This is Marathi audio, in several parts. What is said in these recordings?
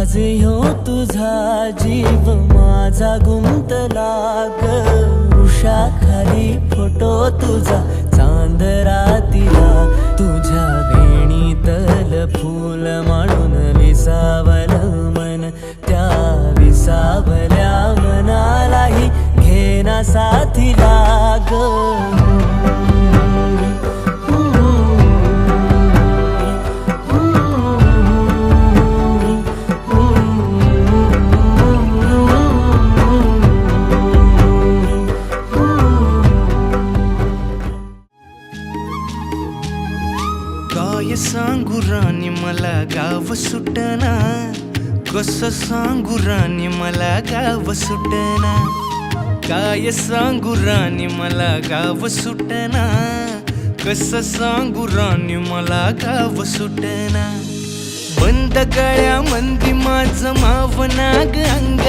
आज ह्यो तुझा जीव माझा गुंतला ग, उषाखाली फोटो तुझा चांद रातीला, तुझ्या वेणीतल फूल म्हणून विसावल मन, त्या विसावल्या मनालाही घेना साथीला ग. काय सांगू राणी मला गाव सुटना, कसं सांगू राणी मला गाव सुटना. काय सांगू राणी मला गाव सुटना, कसं सांगू राणी मला गाव सुटना. बंद गळ्यामंदी माझं मावनाग अंग,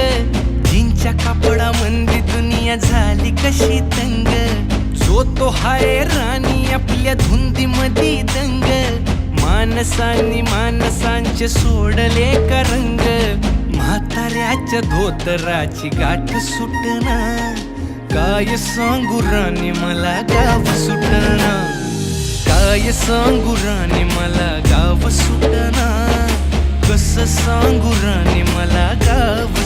जिंच्या कापडामंदी दुनिया झाली कशी तंग. जो तो हाय राणी आपल्या धुंदीमधी दंग, माणसांनी माणसांचे सोडले का रंग. म्हाताऱ्याच्या धोतराची गाठ सुटना, काय सांगू राणी मला गाव सुटना. काय सांगू राणी मला गाव सुटना, कसं सांगू राणी मला गाव